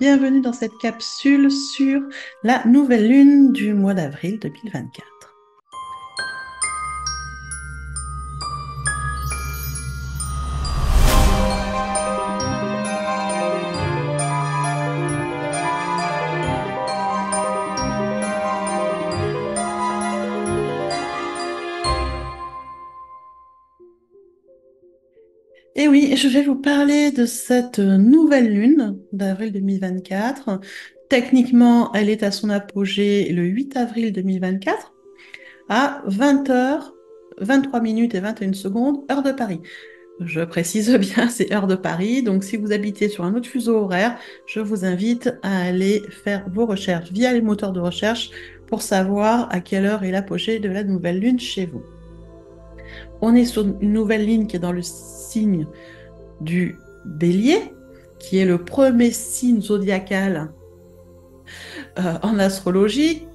bienvenue dans cette capsule sur la nouvelle lune du mois d'avril 2024. Et oui, je vais vous parler de cette nouvelle lune d'avril 2024. Techniquement, elle est à son apogée le 8 avril 2024 à 20h, 23 minutes et 21 secondes, heure de Paris. Je précise bien, c'est heure de Paris. Donc, si vous habitez sur un autre fuseau horaire, je vous invite à aller faire vos recherches via les moteurs de recherche pour savoir à quelle heure est l'apogée de la nouvelle lune chez vous. On est sur une nouvelle ligne qui est dans le signe du Bélier, qui est le premier signe zodiacal en astrologie.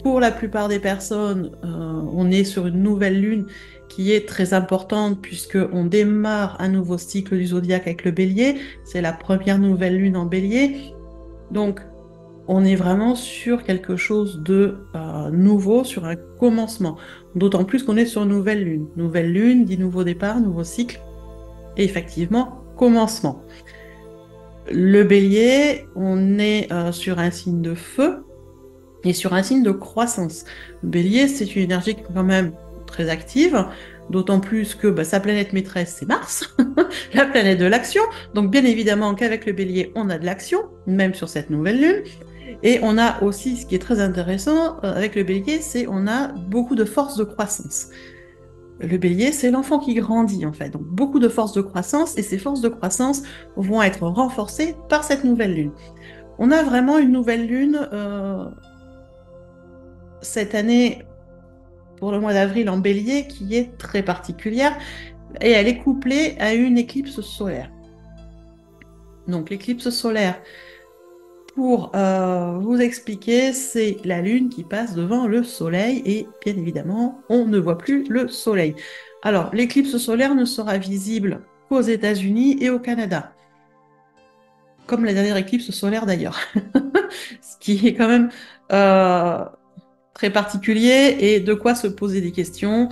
Pour la plupart des personnes, on est sur une nouvelle lune qui est très importante puisqu'on démarre un nouveau cycle du zodiaque avec le Bélier. C'est la première nouvelle lune en Bélier. Donc, on est vraiment sur quelque chose de nouveau, sur un commencement. D'autant plus qu'on est sur une nouvelle lune. Nouvelle lune dit nouveau départ, nouveau cycle. Et effectivement, commencement. Le Bélier, on est sur un signe de feu et sur un signe de croissance. Le Bélier, c'est une énergie qui est quand même très active, d'autant plus que sa planète maîtresse, c'est Mars, la planète de l'action. Donc bien évidemment qu'avec le Bélier, on a de l'action, même sur cette nouvelle lune. Et on a aussi, ce qui est très intéressant avec le Bélier, c'est on a beaucoup de force de croissance. Le Bélier, c'est l'enfant qui grandit en fait, donc beaucoup de forces de croissance, et ces forces de croissance vont être renforcées par cette nouvelle lune. On a vraiment une nouvelle lune cette année, pour le mois d'avril en Bélier, qui est très particulière, et elle est couplée à une éclipse solaire. Donc l'éclipse solaire, pour vous expliquer, c'est la Lune qui passe devant le Soleil et bien évidemment, on ne voit plus le Soleil. Alors, l'éclipse solaire ne sera visible qu'aux États-Unis et au Canada, comme la dernière éclipse solaire d'ailleurs, ce qui est quand même très particulier et de quoi se poser des questions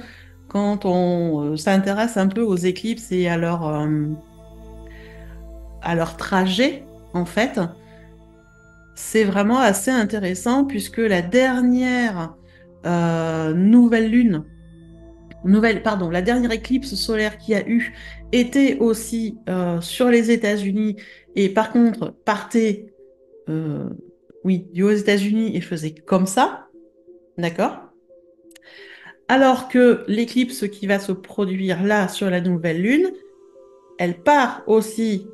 quand on s'intéresse un peu aux éclipses et à leur trajet en fait. C'est vraiment assez intéressant puisque la dernière la dernière éclipse solaire qu'il y a eu était aussi sur les États-Unis et par contre partait, aux États-Unis et faisait comme ça, d'accord? Alors que l'éclipse qui va se produire là sur la nouvelle lune, elle part aussi,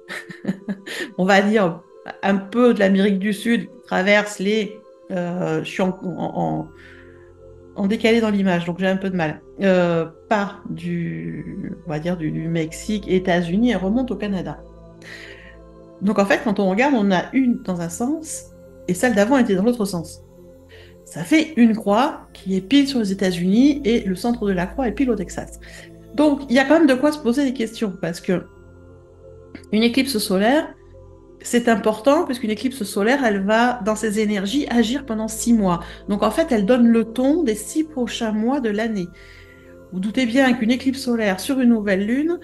on va dire, un peu de l'Amérique du Sud, traverse je suis en décalé dans l'image, donc j'ai un peu de mal. Part on va dire, du Mexique, États-Unis, et remonte au Canada. Donc en fait, quand on regarde, on a une dans un sens, et celle d'avant était dans l'autre sens. Ça fait une croix qui est pile sur les États-Unis, et le centre de la croix est pile au Texas. Donc il y a quand même de quoi se poser des questions, parce que une éclipse solaire, c'est important puisqu'une éclipse solaire, elle va, dans ses énergies, agir pendant 6 mois. Donc en fait, elle donne le ton des 6 prochains mois de l'année. Vous doutez bien qu'une éclipse solaire sur une nouvelle lune,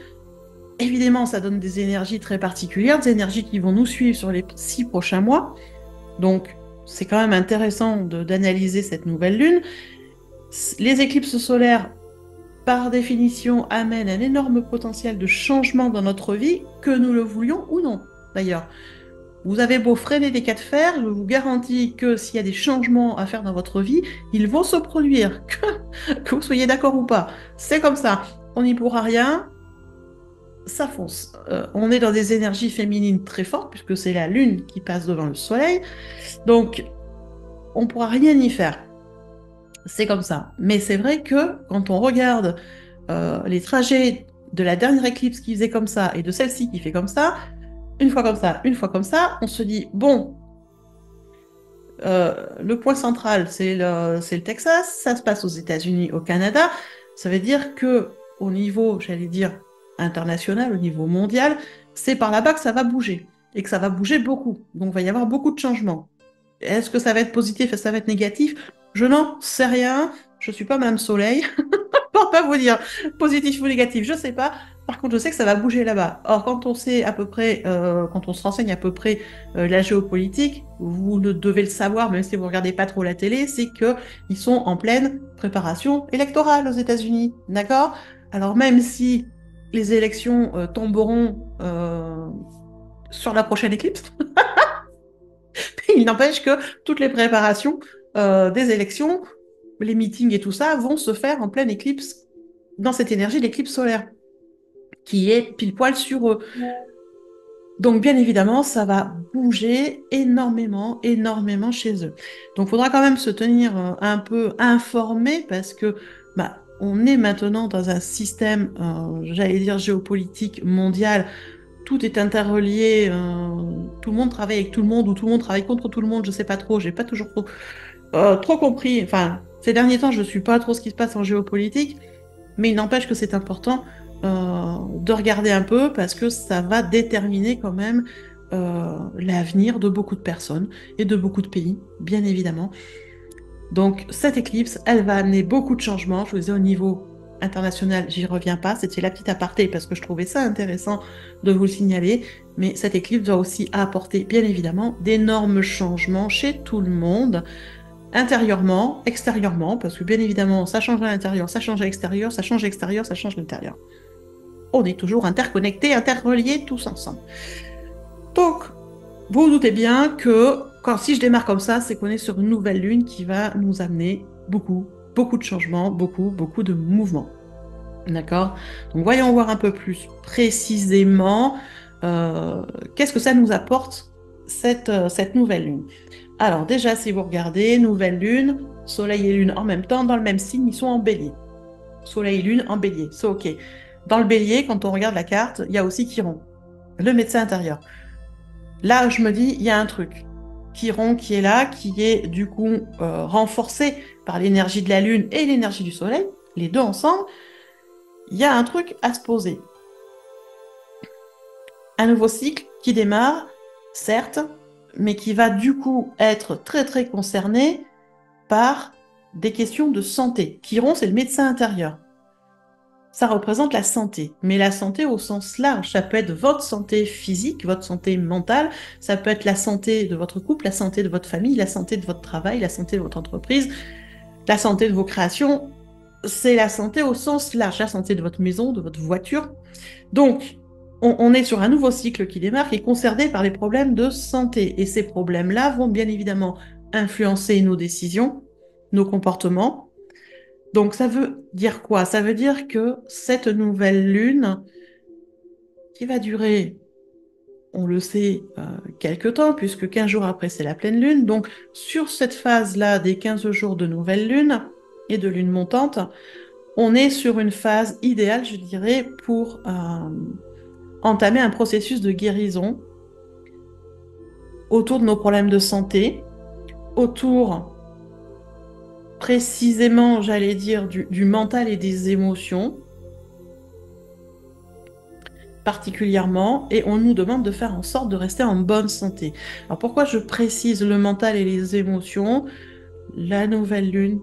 évidemment, ça donne des énergies très particulières, des énergies qui vont nous suivre sur les 6 prochains mois. Donc c'est quand même intéressant d'analyser cette nouvelle lune. Les éclipses solaires, par définition, amènent un énorme potentiel de changement dans notre vie, que nous le voulions ou non, d'ailleurs. Vous avez beau freiner des cas de fer, je vous garantis que s'il y a des changements à faire dans votre vie, ils vont se produire, que vous soyez d'accord ou pas. C'est comme ça. On n'y pourra rien, ça fonce. On est dans des énergies féminines très fortes, puisque c'est la Lune qui passe devant le Soleil. Donc, on ne pourra rien y faire. C'est comme ça. Mais c'est vrai que quand on regarde les trajets de la dernière éclipse qui faisait comme ça et de celle-ci qui fait comme ça, une fois comme ça, une fois comme ça, on se dit, bon, le point central, c'est le Texas, ça se passe aux États-Unis, au Canada. Ça veut dire que au niveau, j'allais dire, international, au niveau mondial, c'est par là-bas que ça va bouger. et que ça va bouger beaucoup. Donc, il va y avoir beaucoup de changements. Est-ce que ça va être positif, est-ce que ça va être négatif? Je n'en sais rien. Je suis pas Madame Soleil. Pour pas vous dire positif ou négatif, je sais pas. Par contre, je sais que ça va bouger là-bas. Or, quand on sait à peu près, quand on se renseigne à peu près la géopolitique, vous ne devez le savoir, même si vous regardez pas trop la télé, c'est que ils sont en pleine préparation électorale aux États-Unis, d'accord? Alors même si les élections tomberont sur la prochaine éclipse, il n'empêche que toutes les préparations des élections, les meetings et tout ça vont se faire en pleine éclipse, dans cette énergie de l'éclipse solaire, qui est pile poil sur eux. Donc, bien évidemment, ça va bouger énormément, énormément chez eux. Donc, il faudra quand même se tenir un peu informé parce que on est maintenant dans un système, j'allais dire, géopolitique mondial. Tout est interrelié, tout le monde travaille avec tout le monde ou tout le monde travaille contre tout le monde, je sais pas trop, j'ai pas toujours trop compris. Enfin, ces derniers temps, je suis pas trop ce qui se passe en géopolitique, mais il n'empêche que c'est important de regarder un peu parce que ça va déterminer quand même l'avenir de beaucoup de personnes et de beaucoup de pays, bien évidemment. Donc cette éclipse, elle va amener beaucoup de changements. Je vous disais au niveau international, j'y reviens pas. C'était la petite aparté parce que je trouvais ça intéressant de vous le signaler. Mais cette éclipse va aussi apporter, bien évidemment, d'énormes changements chez tout le monde, intérieurement, extérieurement, parce que bien évidemment, ça change à l'intérieur, ça change à l'extérieur, ça change à l'extérieur, ça change à l'intérieur. On est toujours interconnectés, interreliés, tous ensemble. Donc, vous vous doutez bien que si je démarre comme ça, c'est qu'on est sur une nouvelle lune qui va nous amener beaucoup, beaucoup de changements, beaucoup, beaucoup de mouvements. D'accord? Donc, voyons voir un peu plus précisément qu'est-ce que ça nous apporte, cette nouvelle lune. Alors, déjà, si vous regardez, nouvelle lune, soleil et lune en même temps, dans le même signe, ils sont en bélier. Soleil et lune en bélier, c'est OK. Dans le bélier, quand on regarde la carte, il y a aussi Chiron, le médecin intérieur. Là, je me dis, il y a un truc. Chiron qui est là, qui est du coup renforcé par l'énergie de la Lune et l'énergie du Soleil, les deux ensemble, il y a un truc à se poser. Un nouveau cycle qui démarre, certes, mais qui va du coup être très très concerné par des questions de santé. Chiron, c'est le médecin intérieur. Ça représente la santé, mais la santé au sens large. Ça peut être votre santé physique, votre santé mentale, ça peut être la santé de votre couple, la santé de votre famille, la santé de votre travail, la santé de votre entreprise, la santé de vos créations. C'est la santé au sens large, la santé de votre maison, de votre voiture. Donc, on est sur un nouveau cycle qui démarre, qui est concerné par les problèmes de santé. Et ces problèmes-là vont bien évidemment influencer nos décisions, nos comportements. Donc, ça veut dire quoi? Ça veut dire que cette nouvelle lune, qui va durer, on le sait, quelques temps, puisque 15 jours après, c'est la pleine lune. Donc, sur cette phase-là des 15 jours de nouvelle lune et de lune montante, on est sur une phase idéale, je dirais, pour entamer un processus de guérison autour de nos problèmes de santé, autour précisément, j'allais dire, du mental et des émotions, particulièrement, et on nous demande de faire en sorte de rester en bonne santé. Alors pourquoi je précise le mental et les émotions? La nouvelle lune,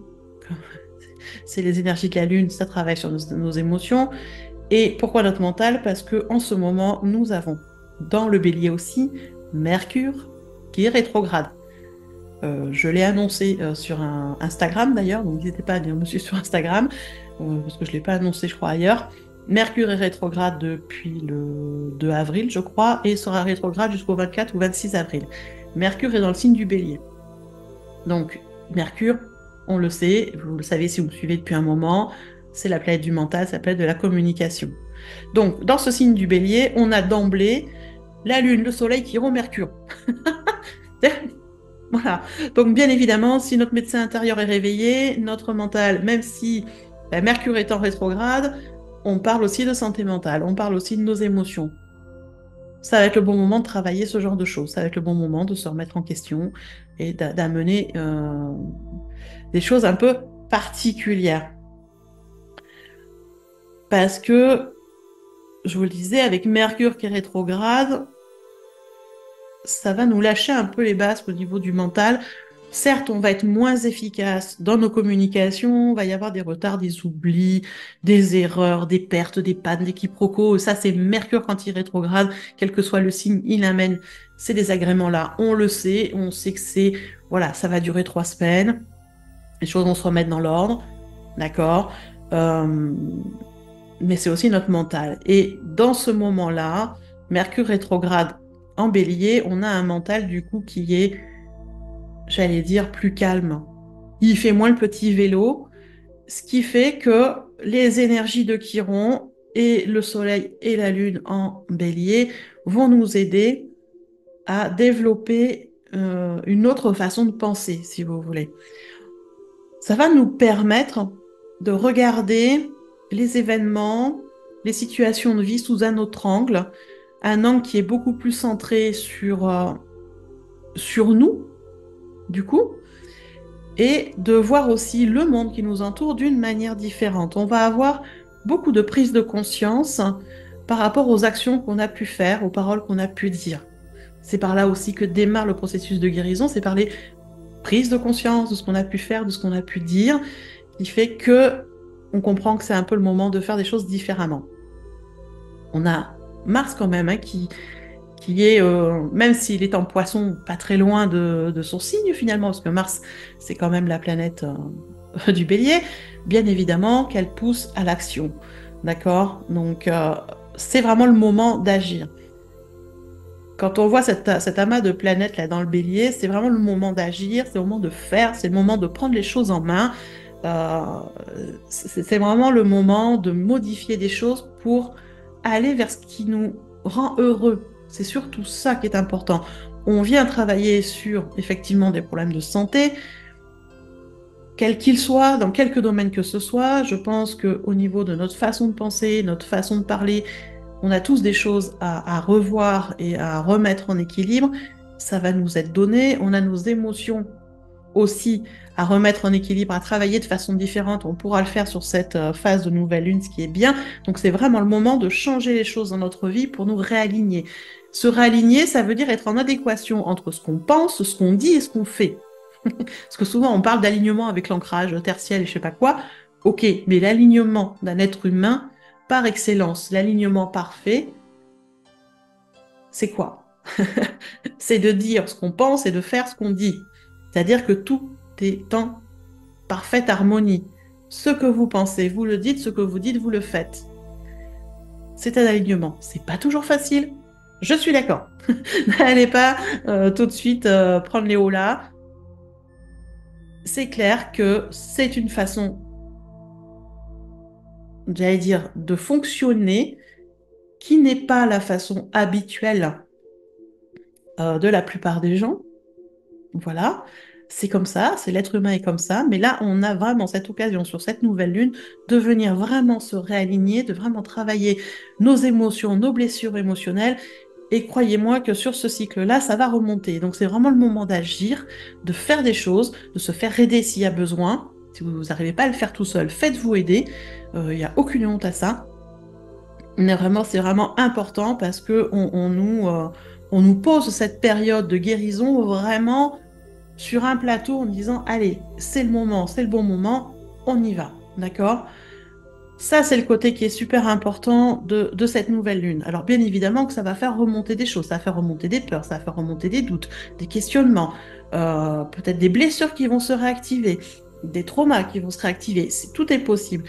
c'est les énergies de la lune, ça travaille sur nos émotions. Et pourquoi notre mental? Parce que en ce moment, nous avons dans le bélier aussi Mercure qui est rétrograde. Je l'ai annoncé sur un Instagram d'ailleurs, donc n'hésitez pas à dire monsieur sur Instagram, parce que je ne l'ai pas annoncé, je crois, ailleurs. Mercure est rétrograde depuis le 2 avril, je crois, et sera rétrograde jusqu'au 24 ou 26 avril. Mercure est dans le signe du bélier. Donc, Mercure, on le sait, vous le savez si vous me suivez depuis un moment, c'est la planète du mental, c'est la planète de la communication. Donc, dans ce signe du bélier, on a d'emblée la Lune, le Soleil qui rompt Mercure. Voilà. Donc, bien évidemment, si notre médecin intérieur est réveillé, notre mental, même si Mercure est en rétrograde, on parle aussi de santé mentale, on parle aussi de nos émotions. Ça va être le bon moment de travailler ce genre de choses, ça va être le bon moment de se remettre en question et d'amener des choses un peu particulières. Parce que, je vous le disais, avec Mercure qui est rétrograde, ça va nous lâcher un peu les bases au niveau du mental. Certes, on va être moins efficace dans nos communications, il va y avoir des retards, des oublis, des erreurs, des pertes, des pannes, des quiproquos. Ça, c'est Mercure quand il rétrograde, quel que soit le signe, il amène ces désagréments-là. On le sait, on sait que c'est, voilà, ça va durer 3 semaines, les choses vont se remettre dans l'ordre, d'accord? Euh, mais c'est aussi notre mental. Et dans ce moment-là, Mercure rétrograde en Bélier, on a un mental du coup qui est, j'allais dire, plus calme. Il fait moins le petit vélo, ce qui fait que les énergies de Chiron et le Soleil et la Lune en Bélier vont nous aider à développer une autre façon de penser, si vous voulez. Ça va nous permettre de regarder les événements, les situations de vie sous un autre angle, un angle qui est beaucoup plus centré sur nous, du coup, et de voir aussi le monde qui nous entoure d'une manière différente. On va avoir beaucoup de prise de conscience par rapport aux actions qu'on a pu faire, aux paroles qu'on a pu dire. C'est par là aussi que démarre le processus de guérison, c'est par les prises de conscience de ce qu'on a pu faire, de ce qu'on a pu dire, qui fait que on comprend que c'est un peu le moment de faire des choses différemment. On a Mars quand même, hein, qui est, même s'il est en poisson, pas très loin de son signe finalement, parce que Mars, c'est quand même la planète du bélier, bien évidemment qu'elle pousse à l'action. D'accord? Donc, c'est vraiment le moment d'agir. Quand on voit cet amas de planètes là dans le bélier, c'est vraiment le moment d'agir, c'est le moment de faire, c'est le moment de prendre les choses en main. Euh, c'est vraiment le moment de modifier des choses pour aller vers ce qui nous rend heureux. C'est surtout ça qui est important. On vient travailler sur effectivement des problèmes de santé, quels qu'ils soient, dans quelque domaine que ce soit. Je pense qu'au niveau de notre façon de penser, notre façon de parler, on a tous des choses à revoir et à remettre en équilibre. Ça va nous être donné. On a nos émotions aussi à remettre en équilibre, à travailler de façon différente. On pourra le faire sur cette phase de nouvelle lune, ce qui est bien. Donc c'est vraiment le moment de changer les choses dans notre vie pour nous réaligner. Se réaligner, ça veut dire être en adéquation entre ce qu'on pense, ce qu'on dit et ce qu'on fait. Parce que souvent on parle d'alignement avec l'ancrage tertiel et je sais pas quoi. Ok, mais l'alignement d'un être humain, par excellence, l'alignement parfait, c'est quoi? C'est de dire ce qu'on pense et de faire ce qu'on dit. C'est-à-dire que tout est en parfaite harmonie. Ce que vous pensez, vous le dites, ce que vous dites, vous le faites. C'est un alignement. C'est pas toujours facile. Je suis d'accord. N'allez pas tout de suite prendre les hauts là. C'est clair que c'est une façon, j'allais dire, de fonctionner qui n'est pas la façon habituelle de la plupart des gens. Voilà, c'est comme ça, c'est l'être humain est comme ça, mais là, on a vraiment cette occasion sur cette nouvelle lune de venir vraiment se réaligner, de vraiment travailler nos émotions, nos blessures émotionnelles. Et croyez-moi que sur ce cycle-là, ça va remonter. Donc c'est vraiment le moment d'agir, de faire des choses, de se faire aider s'il y a besoin. Si vous n'arrivez pas à le faire tout seul, faites-vous aider. Il n'y a aucune honte à ça. Mais vraiment, c'est vraiment important parce que on nous pose cette période de guérison vraiment sur un plateau en disant, allez, c'est le moment, c'est le bon moment, on y va, d'accord? Ça, c'est le côté qui est super important de cette nouvelle lune. Alors, bien évidemment que ça va faire remonter des choses, ça va faire remonter des peurs, ça va faire remonter des doutes, des questionnements, peut-être des blessures qui vont se réactiver, des traumas qui vont se réactiver, tout est possible.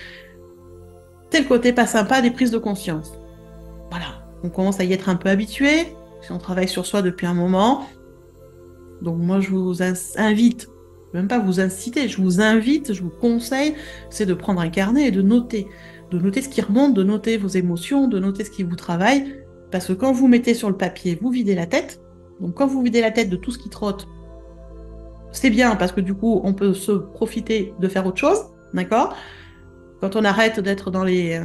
C'est le côté pas sympa des prises de conscience. Voilà, on commence à y être un peu habitué, si on travaille sur soi depuis un moment. Donc moi, je vous invite, même pas vous inciter, je vous invite, je vous conseille, c'est de prendre un carnet et de noter ce qui remonte, de noter vos émotions, de noter ce qui vous travaille, parce que quand vous mettez sur le papier, vous videz la tête. Donc quand vous videz la tête de tout ce qui trotte, c'est bien parce que du coup, on peut se profiter de faire autre chose, d'accord? Quand on arrête d'être dans les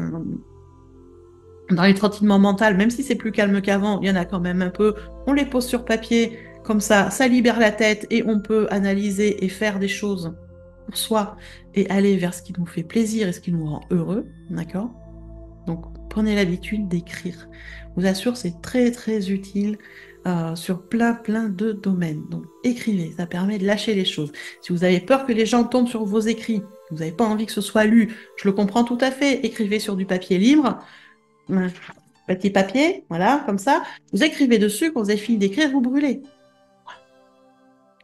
trottinements mentaux, même si c'est plus calme qu'avant, il y en a quand même un peu, on les pose sur papier, comme ça libère la tête et on peut analyser et faire des choses pour soi et aller vers ce qui nous fait plaisir et ce qui nous rend heureux, d'accord? Donc, prenez l'habitude d'écrire. Je vous assure, c'est très, très utile sur plein de domaines. Donc écrivez, ça permet de lâcher les choses. Si vous avez peur que les gens tombent sur vos écrits, vous n'avez pas envie que ce soit lu, je le comprends tout à fait, écrivez sur du papier libre, un petit papier, voilà, comme ça, vous écrivez dessus, quand vous avez fini d'écrire, vous brûlez.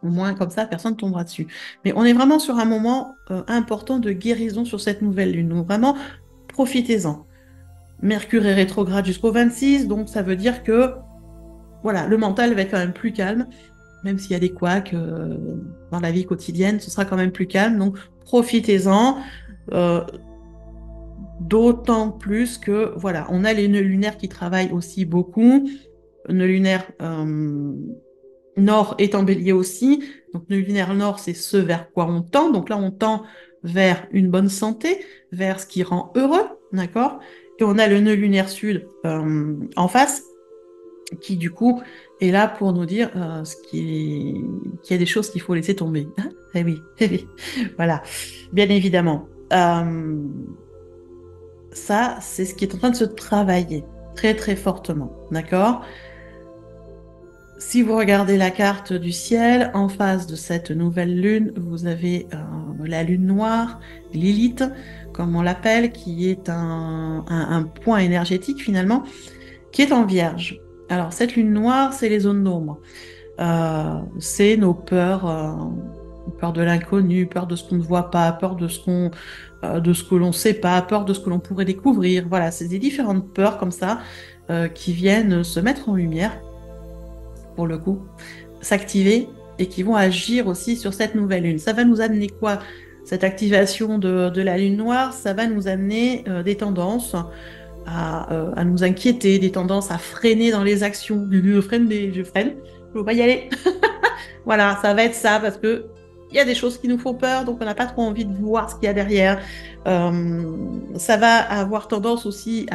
Au moins, comme ça, personne ne tombera dessus. Mais on est vraiment sur un moment important de guérison sur cette nouvelle lune. Donc vraiment, profitez-en. Mercure est rétrograde jusqu'au 26, donc ça veut dire que voilà, le mental va être quand même plus calme, même s'il y a des couacs dans la vie quotidienne, ce sera quand même plus calme. Donc profitez-en, euh, d'autant plus que voilà, on a les nœuds lunaires qui travaillent aussi beaucoup. Nœud lunaire nord est en bélier aussi. Donc nœud lunaire nord, c'est ce vers quoi on tend. Donc là, on tend vers une bonne santé, vers ce qui rend heureux, d'accord? Et on a le nœud lunaire sud en face, qui du coup est là pour nous dire qu'il y a des choses qu'il faut laisser tomber. Eh oui, eh oui, voilà, bien évidemment. Ça, c'est ce qui est en train de se travailler très fortement, d'accord? Si vous regardez la carte du ciel, en face de cette nouvelle lune, vous avez la lune noire, Lilith, comme on l'appelle, qui est un point énergétique finalement, qui est en Vierge. Alors cette lune noire, c'est les zones d'ombre. C'est nos peurs, peur de l'inconnu, peur de ce qu'on ne voit pas, peur de ce que l'on ne sait pas, peur de ce que l'on pourrait découvrir. Voilà, c'est des différentes peurs comme ça qui viennent se mettre en lumière pour le coup, s'activer et qui vont agir aussi sur cette nouvelle lune. Ça va nous amener quoi? Cette activation de la lune noire, ça va nous amener des tendances à nous inquiéter, des tendances à freiner dans les actions. Je freine, je ne veux pas y aller. Voilà, ça va être ça parce que il y a des choses qui nous font peur, donc on n'a pas trop envie de voir ce qu'il y a derrière. Ça va avoir tendance aussi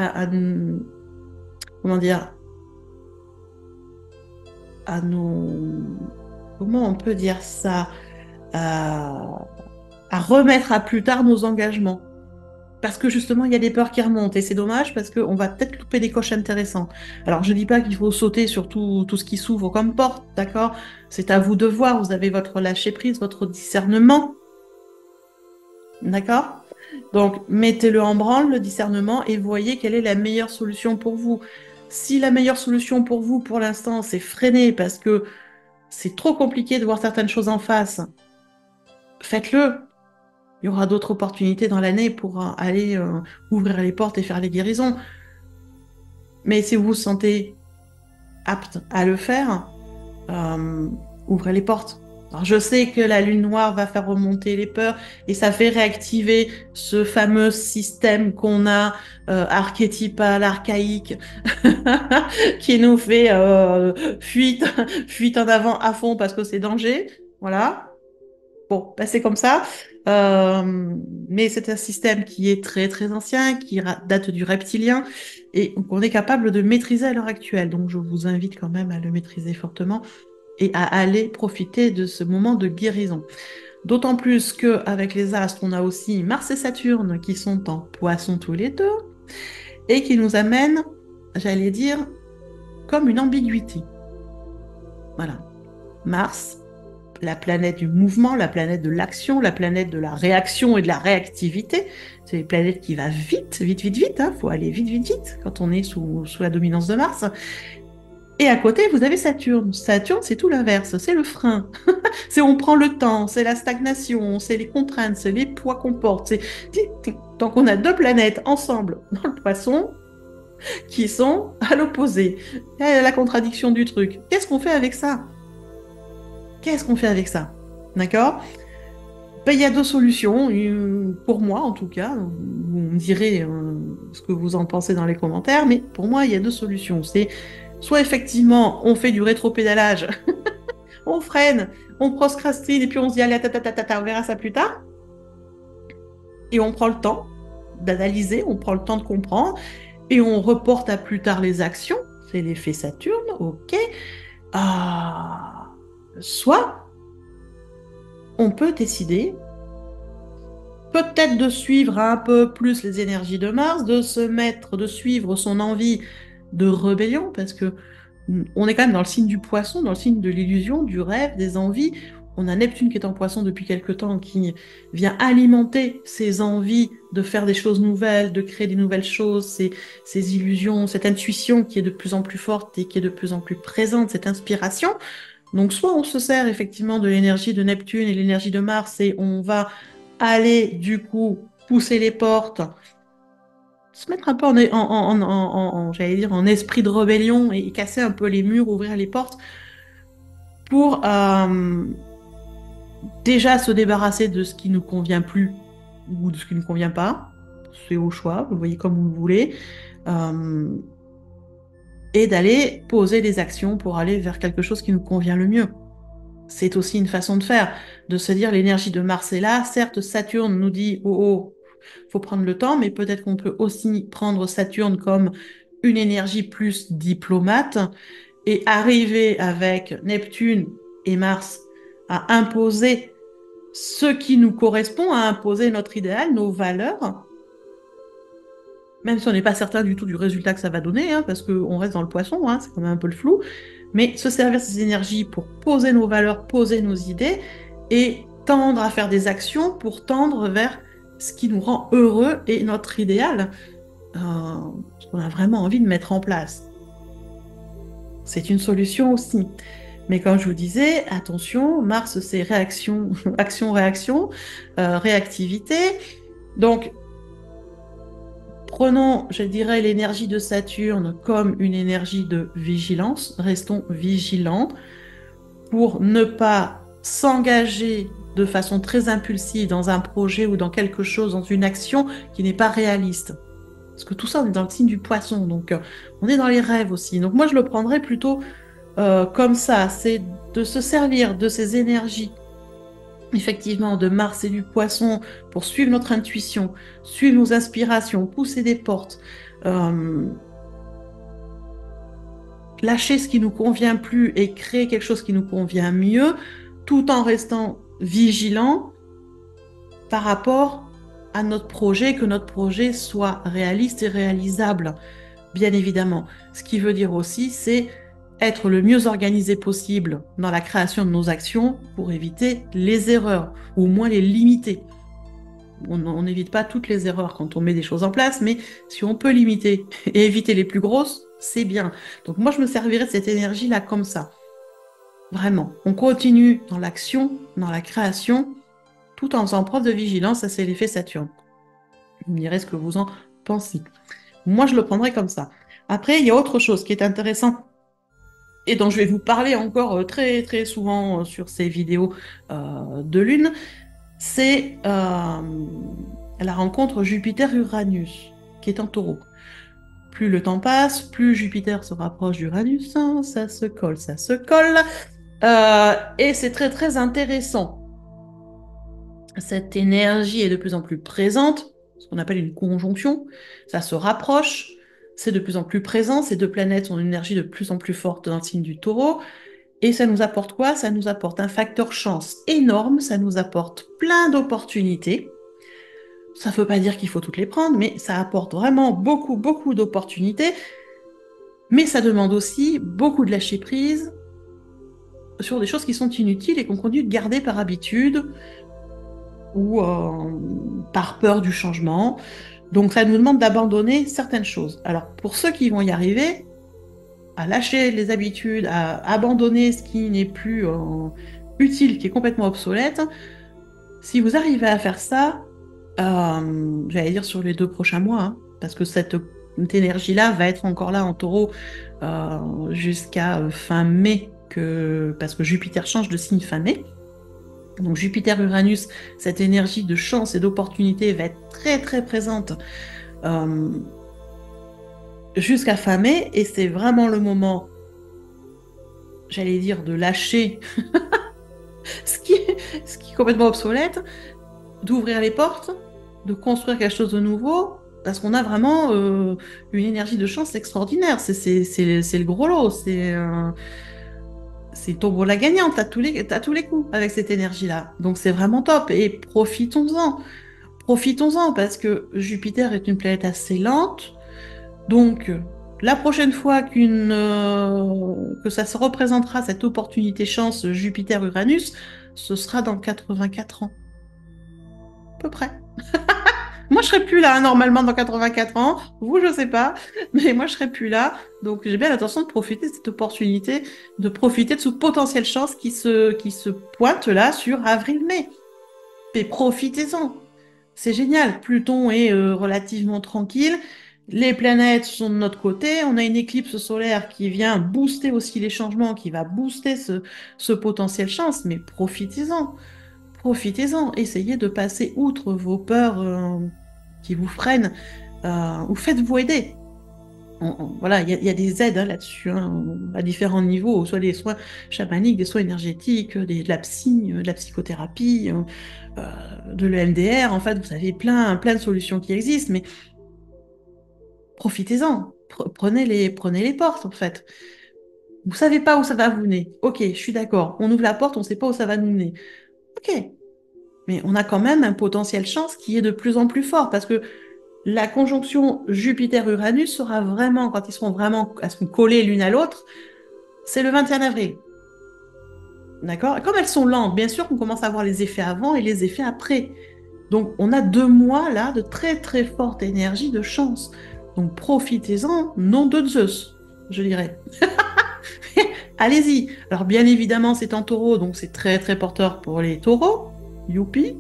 comment dire, à nous, comment on peut dire ça, à remettre à plus tard nos engagements. Parce que justement, il y a des peurs qui remontent et c'est dommage parce qu'on va peut-être louper des coches intéressants. Alors, je ne dis pas qu'il faut sauter sur tout ce qui s'ouvre comme porte, d'accord? C'est à vous de voir, vous avez votre lâcher-prise, votre discernement, d'accord? Donc, mettez-le en branle, le discernement, et voyez quelle est la meilleure solution pour vous. Si la meilleure solution pour vous, pour l'instant, c'est freiner parce que c'est trop compliqué de voir certaines choses en face, faites-le. Il y aura d'autres opportunités dans l'année pour aller ouvrir les portes et faire les guérisons. Mais si vous vous sentez apte à le faire, euh, ouvrez les portes. Alors je sais que la lune noire va faire remonter les peurs et ça fait réactiver ce fameux système qu'on a archétypal, archaïque, qui nous fait fuite en avant à fond parce que c'est danger. Voilà. Bon, bah, c'est comme ça. Mais c'est un système qui est très ancien, qui date du reptilien et qu'on est capable de maîtriser à l'heure actuelle. Donc je vous invite quand même à le maîtriser fortement et à aller profiter de ce moment de guérison. D'autant plus qu'avec les astres, on a aussi Mars et Saturne qui sont en Poisson tous les deux et qui nous amènent, j'allais dire, comme une ambiguïté. Voilà. Mars, la planète du mouvement, la planète de l'action, la planète de la réaction et de la réactivité. C'est une planète qui va vite, hein. Faut aller vite quand on est sous la dominance de Mars. Et à côté, vous avez Saturne. Saturne, c'est tout l'inverse, c'est le frein. C'est on prend le temps, c'est la stagnation, c'est les contraintes, c'est les poids qu'on porte. Tant qu'on a deux planètes ensemble dans le poisson qui sont à l'opposé. Il y a la contradiction du truc. Qu'est-ce qu'on fait avec ça? Qu'est-ce qu'on fait avec ça? D'accord? Ben, il y a deux solutions, pour moi en tout cas. Vous me direz ce que vous en pensez dans les commentaires, mais pour moi, il y a deux solutions. C'est soit effectivement, on fait du rétropédalage, on freine, on procrastine, et puis on se dit, allez, on verra ça plus tard. Et on prend le temps d'analyser, on prend le temps de comprendre, et on reporte à plus tard les actions. C'est l'effet Saturne, ok. Soit on peut décider peut-être de suivre un peu plus les énergies de Mars, de suivre son envie de rébellion, parce que on est quand même dans le signe du poisson, dans le signe de l'illusion, du rêve, des envies. On a Neptune qui est en poisson depuis quelque temps, qui vient alimenter ces envies de faire des choses nouvelles, de créer des nouvelles choses, ces illusions, cette intuition qui est de plus en plus forte et qui est de plus en plus présente, cette inspiration. Donc soit on se sert effectivement de l'énergie de Neptune et l'énergie de Mars et on va aller du coup pousser les portes, se mettre un peu j'allais dire, en esprit de rébellion et casser un peu les murs, ouvrir les portes pour déjà se débarrasser de ce qui ne nous convient plus ou de ce qui ne nous convient pas. C'est au choix, vous le voyez comme vous le voulez. Euh, et d'aller poser des actions pour aller vers quelque chose qui nous convient le mieux. C'est aussi une façon de faire, de se dire l'énergie de Mars est là. Certes, Saturne nous dit oh oh, faut prendre le temps, mais peut-être qu'on peut aussi prendre Saturne comme une énergie plus diplomate et arriver avec Neptune et Mars à imposer ce qui nous correspond, à imposer notre idéal, nos valeurs, même si on n'est pas certain du tout du résultat que ça va donner, hein, parce qu'on reste dans le poisson, hein, c'est quand même un peu le flou, mais se servir de ces énergies pour poser nos valeurs, poser nos idées, et tendre à faire des actions pour tendre vers ce qui nous rend heureux et notre idéal, ce qu'on a vraiment envie de mettre en place. C'est une solution aussi. Mais comme je vous disais, attention, Mars, c'est réaction, action-réaction, réactivité. Donc, prenons, je dirais, l'énergie de Saturne comme une énergie de vigilance. Restons vigilants pour ne pas s'engager de façon très impulsive dans un projet ou dans quelque chose, dans une action qui n'est pas réaliste. Parce que tout ça, on est dans le signe du poisson, donc on est dans les rêves aussi. Donc moi, je le prendrais plutôt comme ça, c'est de se servir de ces énergies, effectivement, de Mars et du Poisson, pour suivre notre intuition, suivre nos inspirations, pousser des portes, lâcher ce qui nous convient plus et créer quelque chose qui nous convient mieux, tout en restant vigilant par rapport à notre projet, que notre projet soit réaliste et réalisable, bien évidemment. Ce qui veut dire aussi, c'est être le mieux organisé possible dans la création de nos actions pour éviter les erreurs, ou au moins les limiter. On n'évite pas toutes les erreurs quand on met des choses en place, mais si on peut limiter et éviter les plus grosses, c'est bien. Donc moi, je me servirais de cette énergie-là comme ça. Vraiment. On continue dans l'action, dans la création, tout en faisant preuve de vigilance. Ça, c'est l'effet Saturne. Vous me direz ce que vous en pensez. Moi, je le prendrais comme ça. Après, il y a autre chose qui est intéressant et dont je vais vous parler encore très très souvent sur ces vidéos de lune, c'est la rencontre Jupiter-Uranus, qui est en taureau. Plus le temps passe, plus Jupiter se rapproche d'Uranus, hein, ça se colle, ça se colle. Et c'est très très intéressant. Cette énergie est de plus en plus présente, ce qu'on appelle une conjonction, ça se rapproche, c'est de plus en plus présent, ces deux planètes ont une énergie de plus en plus forte dans le signe du taureau, et ça nous apporte quoi? Ça nous apporte un facteur chance énorme, ça nous apporte plein d'opportunités. Ça ne veut pas dire qu'il faut toutes les prendre, mais ça apporte vraiment beaucoup, beaucoup d'opportunités. Mais ça demande aussi beaucoup de lâcher prise sur des choses qui sont inutiles et qu'on continue de garder par habitude ou par peur du changement. Donc ça nous demande d'abandonner certaines choses. Alors pour ceux qui vont y arriver, à lâcher les habitudes, à abandonner ce qui n'est plus utile, qui est complètement obsolète, si vous arrivez à faire ça, j'allais dire sur les 2 prochains mois, hein, parce que cette énergie-là va être encore là en taureau jusqu'à fin mai, parce que Jupiter change de signe fin mai. Donc Jupiter-Uranus, cette énergie de chance et d'opportunité va être très très présente jusqu'à fin mai, et c'est vraiment le moment, j'allais dire, de lâcher ce qui est complètement obsolète, d'ouvrir les portes, de construire quelque chose de nouveau, parce qu'on a vraiment une énergie de chance extraordinaire. C'est le gros lot, c'est tombeau la gagnante à tous les coups avec cette énergie-là. Donc c'est vraiment top, et profitons-en. Profitons-en, parce que Jupiter est une planète assez lente, donc La prochaine fois que ça se représentera, cette opportunité chance Jupiter-Uranus, ce sera dans 84 ans, à peu près. Moi, je serai plus là, hein, normalement, dans 84 ans. Vous, je sais pas, mais moi, je serai plus là. Donc, j'ai bien l'intention de profiter de cette opportunité, de profiter de ce potentiel chance qui se pointe là sur avril-mai. Mais profitez-en. C'est génial. Pluton est relativement tranquille. Les planètes sont de notre côté. On a une éclipse solaire qui vient booster aussi les changements, qui va booster ce potentiel chance. Mais profitez-en. Profitez-en. Essayez de passer outre vos peurs qui vous freinent ou faites-vous aider. Voilà, il y a des aides hein, là-dessus, hein, à différents niveaux, soit des soins chamaniques, des soins énergétiques, de la psy, de la psychothérapie, de l'EMDR. En fait, vous avez plein de solutions qui existent, mais profitez-en. Prenez les portes, en fait. Vous savez pas où ça va vous mener. Ok, je suis d'accord. On ouvre la porte, on sait pas où ça va nous mener. Ok, mais on a quand même un potentiel chance qui est de plus en plus fort parce que la conjonction Jupiter-Uranus sera vraiment, quand ils seront vraiment à se coller l'une à l'autre, c'est le 21 avril. D'accord? Comme elles sont lentes, bien sûr qu'on commence à voir les effets avant et les effets après. Donc, on a 2 mois là de très très forte énergie de chance. Donc, profitez-en, nom de Zeus, je dirais. Allez-y. Alors, bien évidemment, c'est en taureau, donc c'est très très porteur pour les taureaux. Youpi!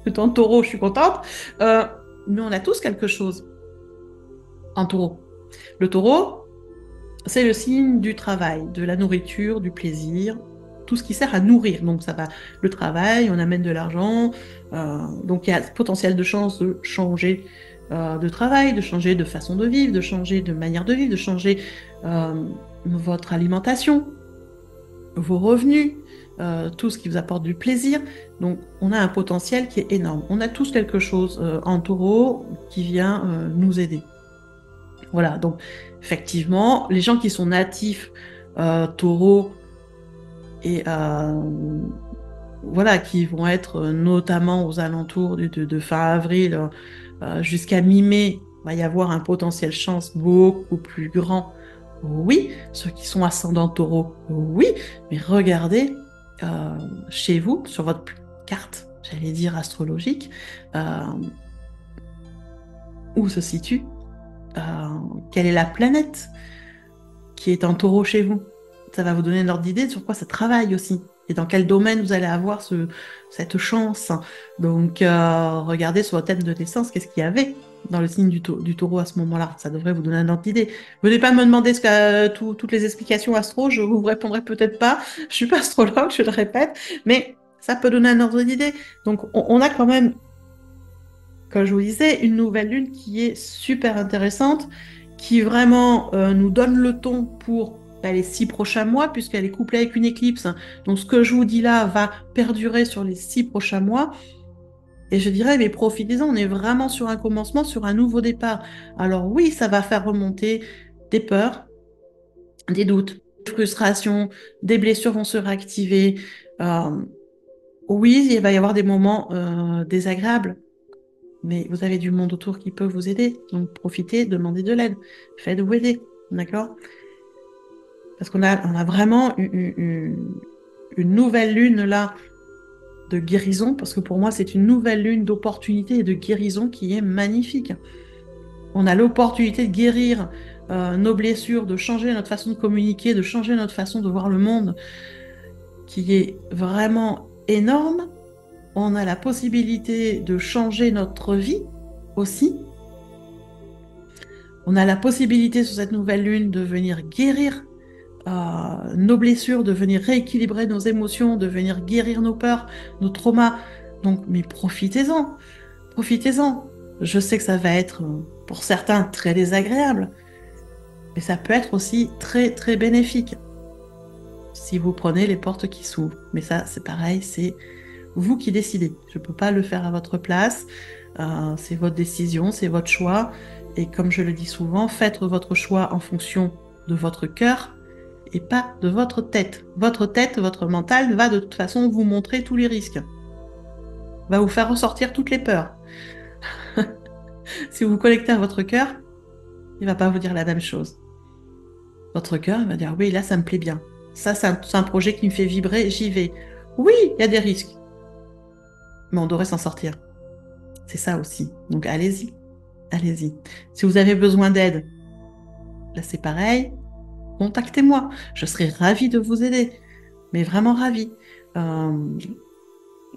C'est en taureau, je suis contente. Euh, mais on a tous quelque chose en taureau. Le taureau, c'est le signe du travail, de la nourriture, du plaisir, tout ce qui sert à nourrir. Donc ça va, le travail, on amène de l'argent, donc il y a potentiel de chance de changer de travail, de changer de façon de vivre, de changer de manière de vivre, de changer votre alimentation, vos revenus, tout ce qui vous apporte du plaisir. Donc on a un potentiel qui est énorme. On a tous quelque chose en taureau qui vient nous aider. Voilà, donc effectivement, les gens qui sont natifs taureaux et voilà, qui vont être notamment aux alentours de fin avril jusqu'à mi-mai, il va y avoir un potentiel chance beaucoup plus grand. Oui, ceux qui sont ascendants taureaux, oui, mais regardez chez vous, sur votre carte, j'allais dire astrologique, euh, où se situe euh, quelle est la planète qui est en taureau chez vous. Ça va vous donner une ordre d'idée sur quoi ça travaille aussi. Et dans quel domaine vous allez avoir cette chance. Donc, regardez sur votre thème de naissance, qu'est-ce qu'il y avait dans le signe du taureau à ce moment-là. Ça devrait vous donner un ordre d'idée. Venez pas me demander toutes les explications astro, je vous répondrai peut-être pas. Je suis pas astrologue, je le répète, mais ça peut donner un ordre d'idée. Donc, on a quand même, comme je vous disais, une nouvelle lune qui est super intéressante, qui vraiment nous donne le ton pour les 6 prochains mois, puisqu'elle est couplée avec une éclipse. Donc ce que je vous dis là va perdurer sur les 6 prochains mois. Et je dirais, mais profitez-en, on est vraiment sur un commencement, sur un nouveau départ. Alors oui, ça va faire remonter des peurs, des doutes, des frustrations, des blessures vont se réactiver. Euh, oui, il va y avoir des moments désagréables. Mais vous avez du monde autour qui peut vous aider. Donc profitez, demandez de l'aide. Faites-vous aider. D'accord? Parce on a vraiment une nouvelle lune là de guérison. Parce que pour moi, c'est une nouvelle lune d'opportunité et de guérison qui est magnifique. On a l'opportunité de guérir nos blessures, de changer notre façon de communiquer, de changer notre façon de voir le monde, qui est vraiment énorme. On a la possibilité de changer notre vie aussi. On a la possibilité sur cette nouvelle lune de venir guérir nos blessures, de venir rééquilibrer nos émotions, de venir guérir nos peurs, nos traumas. Donc, mais profitez-en, profitez-en. Je sais que ça va être pour certains très désagréable, mais ça peut être aussi très très bénéfique si vous prenez les portes qui s'ouvrent. Mais ça, c'est pareil, c'est vous qui décidez. Je ne peux pas le faire à votre place. C'est votre décision, c'est votre choix. Et comme je le dis souvent, faites votre choix en fonction de votre cœur et pas de votre tête. Votre tête, votre mental va de toute façon vous montrer tous les risques. Va vous faire ressortir toutes les peurs. Si vous vous connectez à votre cœur, il va pas vous dire la même chose. Votre cœur, il va dire, oui, là, ça me plaît bien. Ça, c'est un projet qui me fait vibrer, j'y vais. Oui, il y a des risques, mais on devrait s'en sortir. C'est ça aussi. Donc, allez-y, allez-y. Si vous avez besoin d'aide, là, c'est pareil, contactez-moi. Je serai ravie de vous aider, mais vraiment ravie. Euh,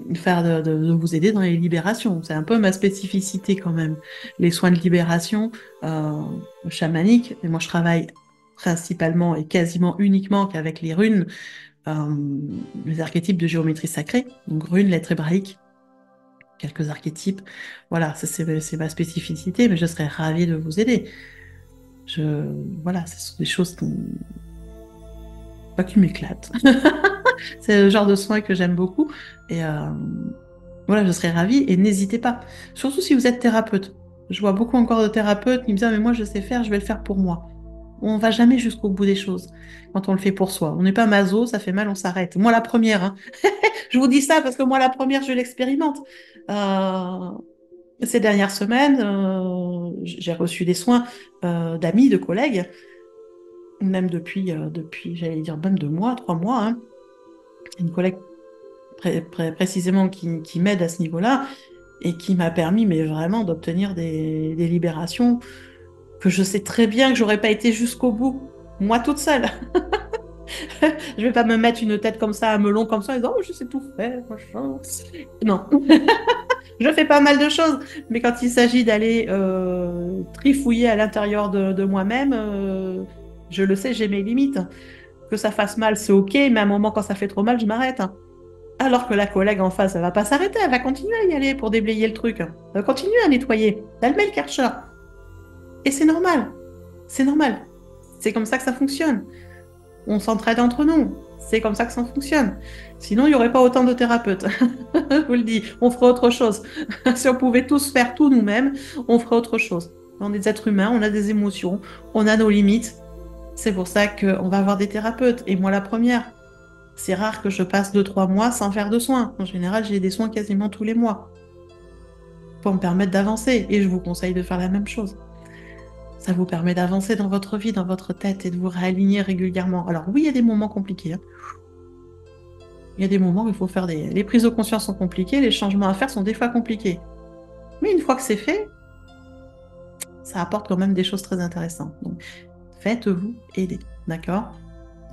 de vous aider dans les libérations. C'est un peu ma spécificité quand même. Les soins de libération chamaniques, et moi je travaille principalement et quasiment uniquement qu'avec les runes, euh, les archétypes de géométrie sacrée, donc runes, lettres hébraïques, quelques archétypes. Voilà, ça c'est ma spécificité, mais je serais ravie de vous aider. Voilà, ce sont des choses pas qui m'éclatent. C'est le genre de soins que j'aime beaucoup. Et voilà, je serais ravie. Et n'hésitez pas. Surtout si vous êtes thérapeute. Je vois beaucoup encore de thérapeutes qui me disent, ah, mais moi je sais faire, je vais le faire pour moi. On va jamais jusqu'au bout des choses quand on le fait pour soi. On n'est pas maso, ça fait mal, on s'arrête. Moi la première, hein. Je vous dis ça parce que moi la première, je l'expérimente. Euh, Ces dernières semaines, j'ai reçu des soins d'amis, de collègues, même depuis, j'allais dire même 2 mois, 3 mois, hein. Une collègue précisément qui m'aide à ce niveau-là et qui m'a permis, mais vraiment, d'obtenir des libérations que je sais très bien que j'aurais pas été jusqu'au bout, moi toute seule. Je vais pas me mettre une tête comme ça, un melon comme ça, et dire, oh, je sais tout faire, machin. Non, je fais pas mal de choses, mais quand il s'agit d'aller trifouiller à l'intérieur de moi-même, je le sais, j'ai mes limites. Que ça fasse mal, c'est ok, mais à un moment, quand ça fait trop mal, je m'arrête. Alors que la collègue en face, elle va pas s'arrêter, elle va continuer à y aller pour déblayer le truc. Elle va continuer à nettoyer. Elle met le Karcher. Et c'est normal. C'est normal. C'est comme ça que ça fonctionne. On s'entraide entre nous. C'est comme ça que ça fonctionne. Sinon, il n'y aurait pas autant de thérapeutes. Je vous le dis, on ferait autre chose. Si on pouvait tous faire tout nous-mêmes, on ferait autre chose. On est des êtres humains, on a des émotions, on a nos limites. C'est pour ça qu'on va avoir des thérapeutes. Et moi, la première. C'est rare que je passe 2, 3 mois sans faire de soins. En général, j'ai des soins quasiment tous les mois pour me permettre d'avancer. Et je vous conseille de faire la même chose. Ça vous permet d'avancer dans votre vie, dans votre tête et de vous réaligner régulièrement. Alors oui, il y a des moments compliqués, hein. Il y a des moments où il faut faire Les prises de conscience sont compliquées, les changements à faire sont des fois compliqués. Mais une fois que c'est fait, ça apporte quand même des choses très intéressantes. Donc, faites-vous aider, d'accord?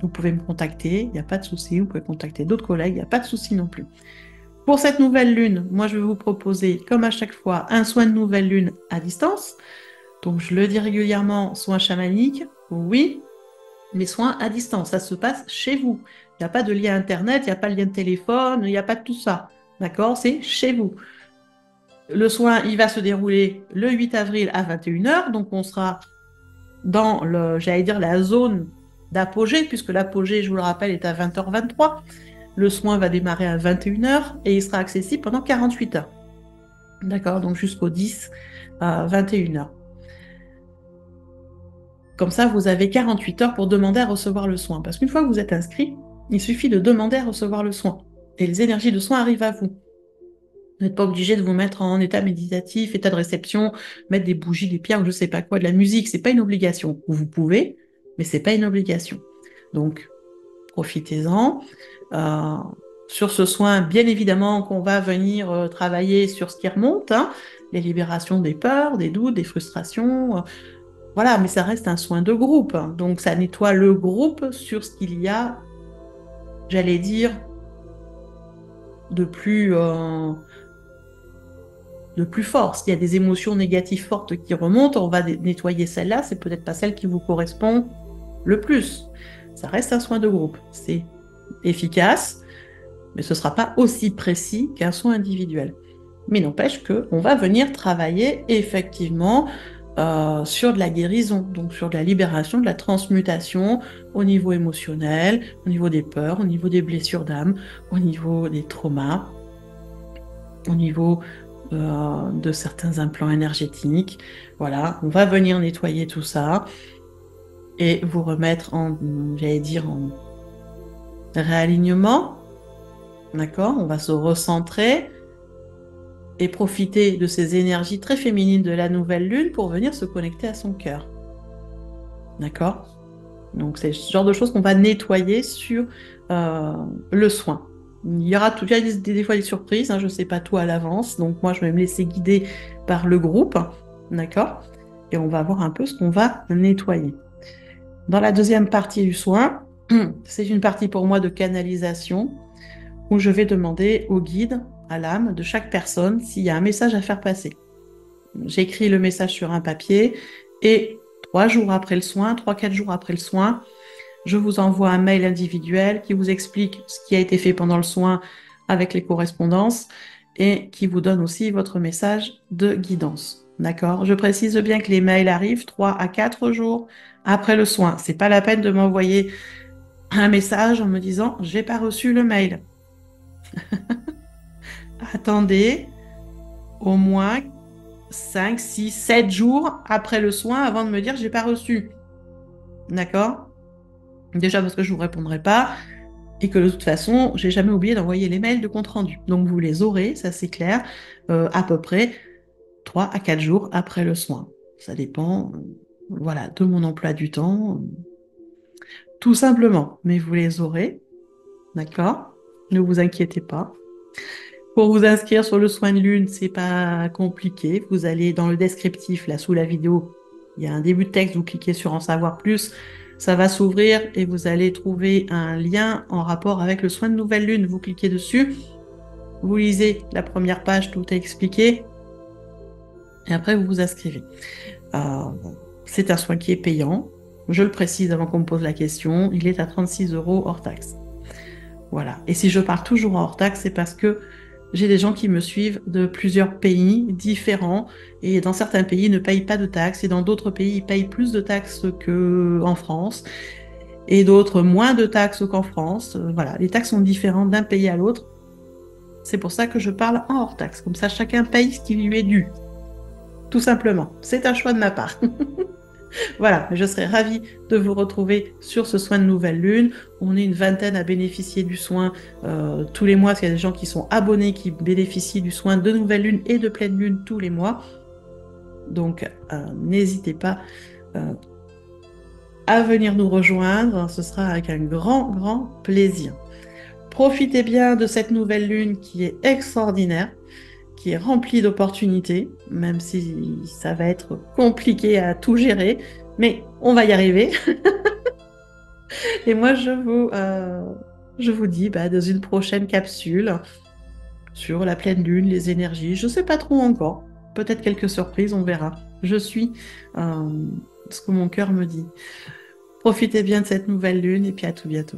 Vous pouvez me contacter, il n'y a pas de souci. Vous pouvez contacter d'autres collègues, il n'y a pas de souci non plus. Pour cette nouvelle lune, moi je vais vous proposer, comme à chaque fois, un soin de nouvelle lune à distance. Donc je le dis régulièrement, soin chamanique, oui, mais soins à distance, ça se passe chez vous. Il n'y a pas de lien internet, il n'y a pas de lien de téléphone, il n'y a pas de tout ça. D'accord? C'est chez vous. Le soin, il va se dérouler le 8 avril à 21h, donc on sera dans j'allais dire, la zone d'apogée, puisque l'apogée, je vous le rappelle, est à 20h23. Le soin va démarrer à 21h et il sera accessible pendant 48 heures. D'accord? Donc jusqu'au 10 à 21h. Comme ça, vous avez 48 heures pour demander à recevoir le soin. Parce qu'une fois que vous êtes inscrit, il suffit de demander à recevoir le soin. Et les énergies de soin arrivent à vous. Vous n'êtes pas obligé de vous mettre en état méditatif, état de réception, mettre des bougies, des pierres, ou je ne sais pas quoi, de la musique. C'est pas une obligation. Vous pouvez, mais c'est pas une obligation. Donc, profitez-en. Sur ce soin, bien évidemment qu'on va venir travailler sur ce qui remonte, hein, les libérations des peurs, des doutes, des frustrations. Voilà, mais ça reste un soin de groupe. Hein. Donc ça nettoie le groupe sur ce qu'il y a, j'allais dire, de plus fort. S'il y a des émotions négatives fortes qui remontent, on va nettoyer celle-là. C'est peut-être pas celle qui vous correspond le plus. Ça reste un soin de groupe. C'est efficace, mais ce ne sera pas aussi précis qu'un soin individuel. Mais n'empêche qu'on va venir travailler effectivement sur de la guérison, donc sur de la libération, de la transmutation au niveau émotionnel, au niveau des peurs, au niveau des blessures d'âme, au niveau des traumas, au niveau de certains implants énergétiques. Voilà, on va venir nettoyer tout ça et vous remettre en, j'allais dire, en réalignement. D'accord? On va se recentrer et profiter de ces énergies très féminines de la nouvelle lune pour venir se connecter à son cœur. D'accord? Donc, c'est ce genre de choses qu'on va nettoyer sur le soin. Il y aura il y a des fois des surprises, hein, je ne sais pas tout à l'avance, donc moi je vais me laisser guider par le groupe, d'accord? Et on va voir un peu ce qu'on va nettoyer. Dans la deuxième partie du soin, c'est une partie pour moi de canalisation où je vais demander au guide, à l'âme de chaque personne s'il y a un message à faire passer. J'écris le message sur un papier et 3 jours après le soin, 3-4 jours après le soin, je vous envoie un mail individuel qui vous explique ce qui a été fait pendant le soin avec les correspondances et qui vous donne aussi votre message de guidance. D'accord? Je précise bien que les mails arrivent 3 à 4 jours après le soin. C'est pas la peine de m'envoyer un message en me disant j'ai pas reçu le mail. Attendez au moins 5, 6, 7 jours après le soin avant de me dire j'ai pas reçu. D'accord? Déjà parce que je vous répondrai pas et que de toute façon, j'ai jamais oublié d'envoyer les mails de compte rendu. Donc vous les aurez, ça c'est clair, à peu près 3 à 4 jours après le soin. Ça dépend, voilà, de mon emploi du temps, tout simplement. Mais vous les aurez, d'accord? Ne vous inquiétez pas. Pour vous inscrire sur le soin de lune, c'est pas compliqué. Vous allez dans le descriptif, là, sous la vidéo. Il y a un début de texte, vous cliquez sur en savoir plus. Ça va s'ouvrir et vous allez trouver un lien en rapport avec le soin de nouvelle lune. Vous cliquez dessus, vous lisez la première page, tout est expliqué. Et après, vous vous inscrivez. Euh, c'est un soin qui est payant. Je le précise avant qu'on me pose la question. Il est à 36 € hors taxe. Voilà. Et si je parle toujours en hors taxe, c'est parce que j'ai des gens qui me suivent de plusieurs pays différents et dans certains pays, ils ne payent pas de taxes et dans d'autres pays, ils payent plus de taxes qu'en France et d'autres moins de taxes qu'en France. Voilà, les taxes sont différentes d'un pays à l'autre. C'est pour ça que je parle en hors taxe. Comme ça, chacun paye ce qui lui est dû. Tout simplement. C'est un choix de ma part. Voilà, je serais ravie de vous retrouver sur ce soin de nouvelle lune. On est une vingtaine à bénéficier du soin tous les mois, parce qu'il y a des gens qui sont abonnés, qui bénéficient du soin de nouvelle lune et de pleine lune tous les mois. Donc, n'hésitez pas à venir nous rejoindre. Ce sera avec un grand, grand plaisir. Profitez bien de cette nouvelle lune qui est extraordinaire, qui est remplie d'opportunités, même si ça va être compliqué à tout gérer, mais on va y arriver. Et moi, je vous dis dans une prochaine capsule sur la pleine lune, les énergies. Je ne sais pas trop encore. Peut-être quelques surprises, on verra. Je suis ce que mon cœur me dit. Profitez bien de cette nouvelle lune et puis à tout bientôt.